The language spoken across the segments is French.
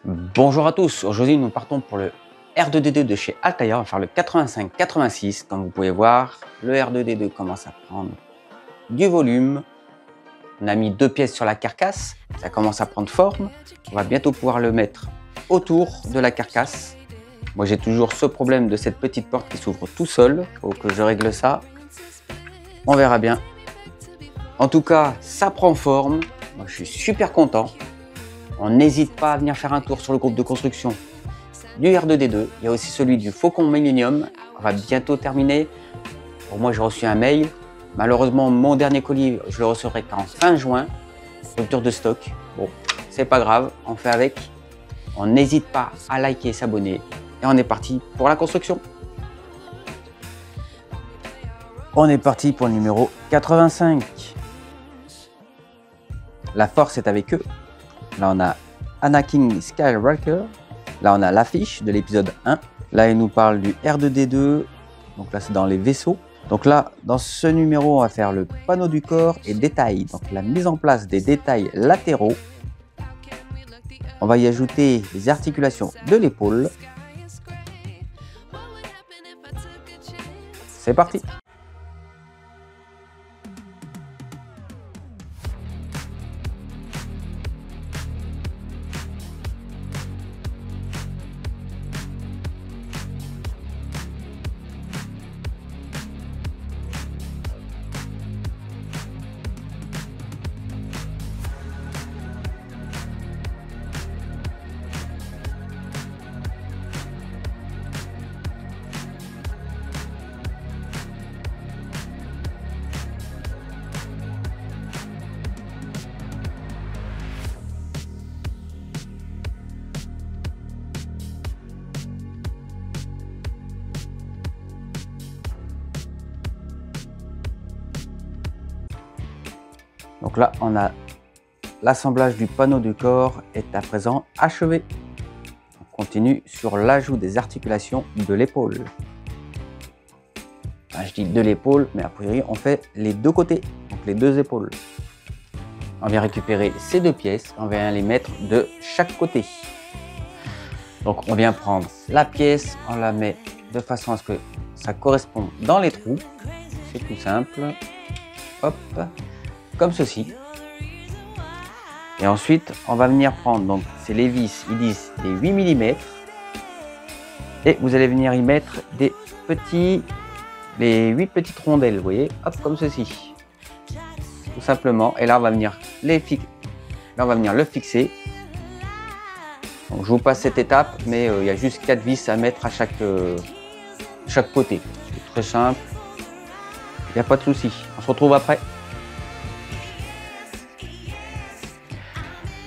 Bonjour à tous, aujourd'hui nous partons pour le R2D2 de chez Altaïa, on va faire le 85-86. Comme vous pouvez voir, le R2D2 commence à prendre du volume. On a mis 2 pièces sur la carcasse, ça commence à prendre forme. On va bientôt pouvoir le mettre autour de la carcasse. Moi j'ai toujours ce problème de cette petite porte qui s'ouvre tout seul, il faut que je règle ça. On verra bien. En tout cas, ça prend forme, moi je suis super content. On n'hésite pas à venir faire un tour sur le groupe de construction du R2D2. Il y a aussi celui du Faucon Millennium. On va bientôt terminer. Pour moi, j'ai reçu un mail. Malheureusement, mon dernier colis, je le recevrai qu'en fin juin. Rupture de stock. Bon, c'est pas grave, on fait avec. On n'hésite pas à liker et s'abonner. Et on est parti pour la construction. On est parti pour le numéro 85. La force est avec eux. Là, on a Anakin Skywalker. Là, on a l'affiche de l'épisode 1. Là, il nous parle du R2D2. Donc là, c'est dans les vaisseaux. Donc là, dans ce numéro, on va faire le panneau du corps et détails. Donc la mise en place des détails latéraux. On va y ajouter les articulations de l'épaule. C'est parti! Donc là, on a l'assemblage du panneau du corps est à présent achevé. On continue sur l'ajout des articulations de l'épaule. Enfin, je dis de l'épaule, mais a priori, on fait les deux côtés, donc les deux épaules. On vient récupérer ces deux pièces, on vient les mettre de chaque côté. Donc on vient prendre la pièce, on la met de façon à ce que ça corresponde dans les trous. C'est tout simple. Hop, comme ceci. Et ensuite, on va venir prendre, donc c'est les vis, ils disent des 8 mm. Et vous allez venir y mettre des petits, les 8 petites rondelles, vous voyez, hop, comme ceci. Tout simplement. Et là, on va venir le fixer. Donc, je vous passe cette étape, mais il y a juste 4 vis à mettre à chaque côté. C'est très simple. Il n'y a pas de souci. On se retrouve après.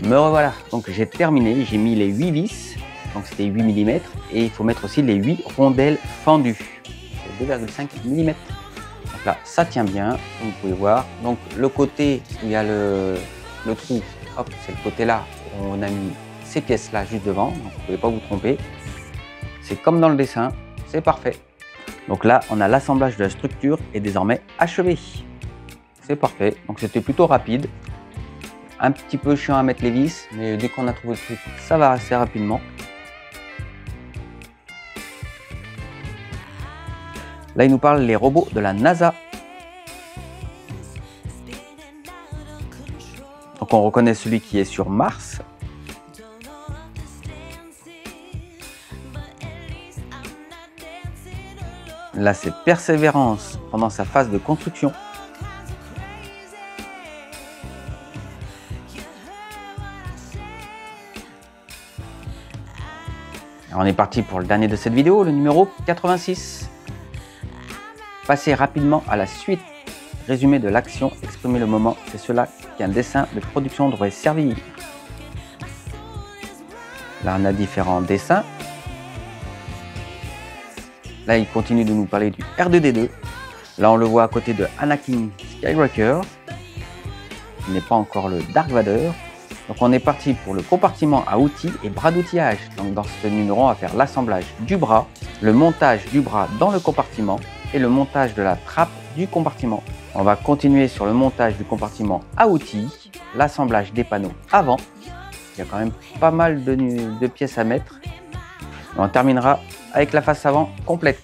Me revoilà, donc j'ai terminé, j'ai mis les 8 vis, donc c'était 8 mm, et il faut mettre aussi les 8 rondelles fendues, 2,5 mm. Donc là, ça tient bien, comme vous pouvez voir. Donc le côté où il y a le trou, hop, c'est le côté là, où on a mis ces pièces là juste devant, donc vous ne pouvez pas vous tromper. C'est comme dans le dessin, c'est parfait. Donc là, on a l'assemblage de la structure est désormais achevé. C'est parfait, donc c'était plutôt rapide. Un petit peu chiant à mettre les vis, mais dès qu'on a trouvé le truc, ça va assez rapidement. Là, il nous parle les robots de la NASA. Donc on reconnaît celui qui est sur Mars. Là, c'est Persévérance pendant sa phase de construction. On est parti pour le dernier de cette vidéo, le numéro 86. Passez rapidement à la suite. Résumé de l'action, exprimer le moment, c'est cela qu'un dessin de production devrait servir. Là, on a différents dessins. Là, il continue de nous parler du R2D2. Là, on le voit à côté de Anakin Skywalker. Il n'est pas encore le Dark Vader. Donc on est parti pour le compartiment à outils et bras d'outillage. Donc dans ce numéro, on va faire l'assemblage du bras, le montage du bras dans le compartiment et le montage de la trappe du compartiment. On va continuer sur le montage du compartiment à outils, l'assemblage des panneaux avant Il y a quand même pas mal de pièces à mettre. On terminera avec la face avant complète.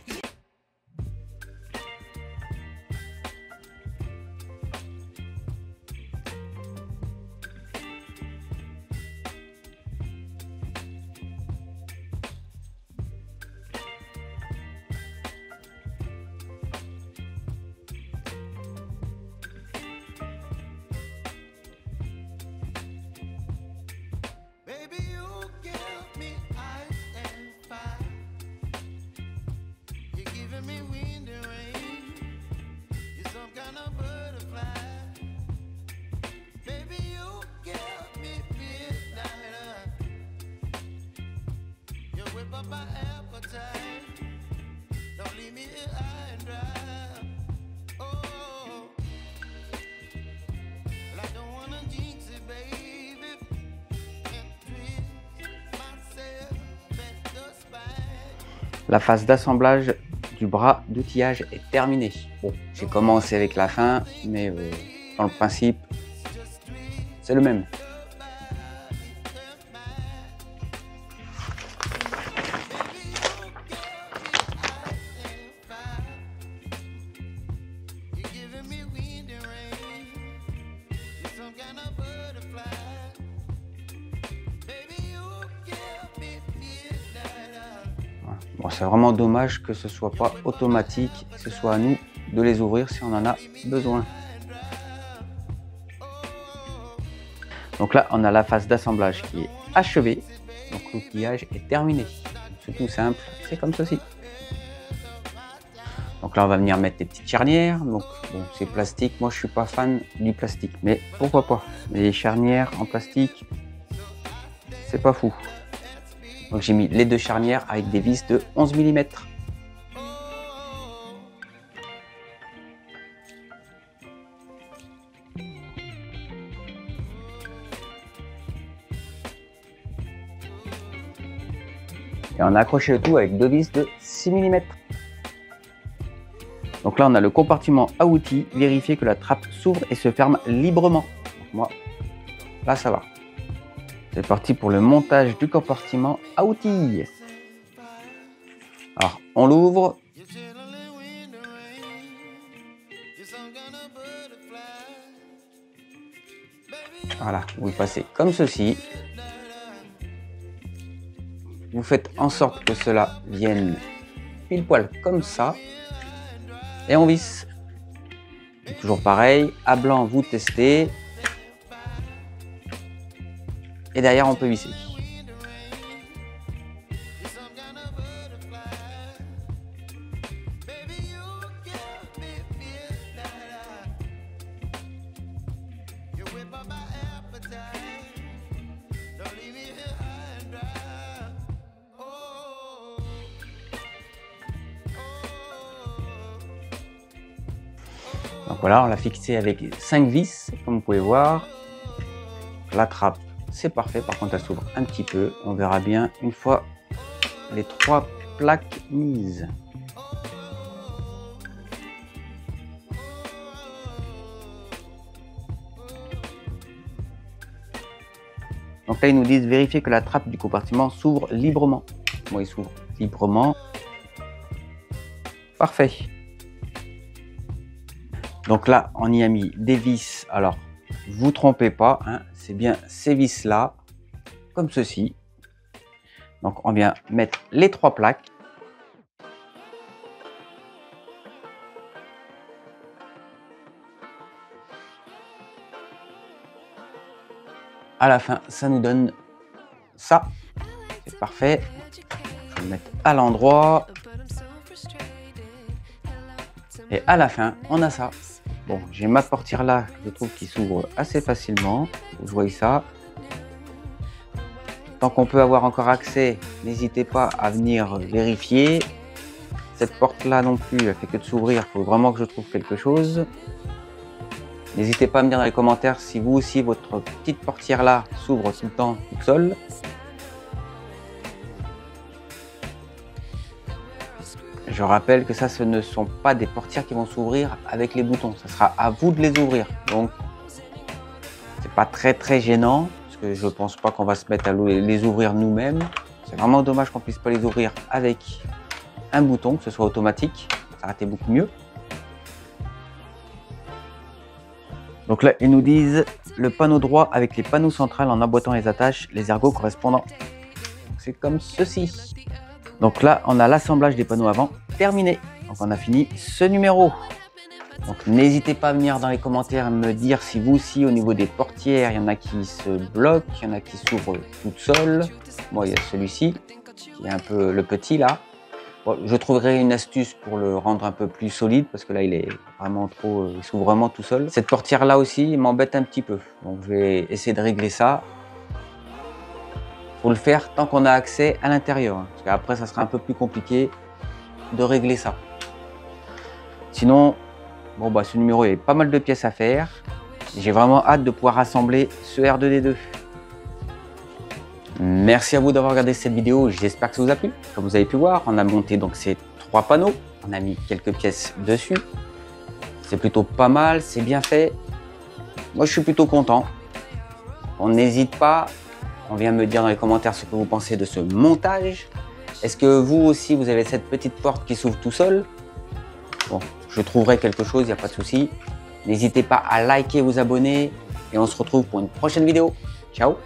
La phase d'assemblage du bras d'outillage est terminée. Bon, j'ai commencé avec la fin, mais dans le principe, c'est le même. Bon, c'est vraiment dommage que ce soit pas automatique, que ce soit à nous de les ouvrir si on en a besoin. Donc là, on a la phase d'assemblage qui est achevée. Donc l'outillage est terminé. C'est tout simple, c'est comme ceci. Donc là, on va venir mettre des petites charnières. Donc bon, c'est plastique. Moi, je suis pas fan du plastique, mais pourquoi pas. Les charnières en plastique, c'est pas fou. Donc j'ai mis les deux charnières avec des vis de 11 mm. Et on a accroché le tout avec deux vis de 6 mm. Donc là, on a le compartiment à outils. Vérifiez que la trappe s'ouvre et se ferme librement. Donc moi, là, ça va. C'est parti pour le montage du compartiment à outils. Alors, on l'ouvre. Voilà, vous passez comme ceci. Vous faites en sorte que cela vienne pile poil comme ça. Et on visse. Et toujours pareil, à blanc, vous testez. Et derrière, on peut visser. Donc voilà, on l'a fixé avec 5 vis, comme vous pouvez voir. La trappe, c'est parfait. Par contre, elle s'ouvre un petit peu. On verra bien une fois les 3 plaques mises. Donc là, ils nous disent vérifier que la trappe du compartiment s'ouvre librement. Moi, il s'ouvre librement. Parfait. Donc là, on y a mis des vis. Alors, vous trompez pas, hein, c'est bien ces vis là, comme ceci. Donc, on vient mettre les 3 plaques. À la fin, ça nous donne ça. C'est parfait. Je vais le mettre à l'endroit. Et à la fin, on a ça. Bon, j'ai ma portière là, je trouve qu'il s'ouvre assez facilement. Vous voyez ça. Tant qu'on peut avoir encore accès, n'hésitez pas à venir vérifier. Cette porte là non plus, elle fait que de s'ouvrir. Il faut vraiment que je trouve quelque chose. N'hésitez pas à me dire dans les commentaires si vous aussi votre petite portière là s'ouvre tout le temps toute seule. Je rappelle que ça, ce ne sont pas des portières qui vont s'ouvrir avec les boutons. Ça sera à vous de les ouvrir. Donc, c'est pas très gênant. Parce que je pense pas qu'on va se mettre à les ouvrir nous-mêmes. C'est vraiment dommage qu'on puisse pas les ouvrir avec un bouton, que ce soit automatique. Ça aurait été beaucoup mieux. Donc là, ils nous disent le panneau droit avec les panneaux centrales en emboîtant les attaches, les ergots correspondants. C'est comme ceci. Donc là, on a l'assemblage des panneaux avant terminé. Donc on a fini ce numéro. Donc n'hésitez pas à venir dans les commentaires me dire si vous aussi au niveau des portières, il y en a qui se bloquent, il y en a qui s'ouvrent toutes seules. Moi, il y a celui-ci qui est un peu le petit là. Bon, je trouverai une astuce pour le rendre un peu plus solide parce que là il est vraiment trop, il s'ouvre vraiment tout seul. Cette portière là aussi m'embête un petit peu. Donc je vais essayer de régler ça. Faut le faire tant qu'on a accès à l'intérieur. Parce qu'après ça sera un peu plus compliqué de régler ça. Sinon, bon bah ce numéro, il y a pas mal de pièces à faire. J'ai vraiment hâte de pouvoir assembler ce R2D2. Merci à vous d'avoir regardé cette vidéo, j'espère que ça vous a plu. Comme vous avez pu voir, on a monté donc ces 3 panneaux, on a mis quelques pièces dessus. C'est plutôt pas mal, c'est bien fait. Moi je suis plutôt content. On n'hésite pas, on vient me dire dans les commentaires ce que vous pensez de ce montage. Est-ce que vous aussi vous avez cette petite porte qui s'ouvre tout seul? Bon, je trouverai quelque chose, il n'y a pas de souci. N'hésitez pas à liker, vous abonner et on se retrouve pour une prochaine vidéo. Ciao!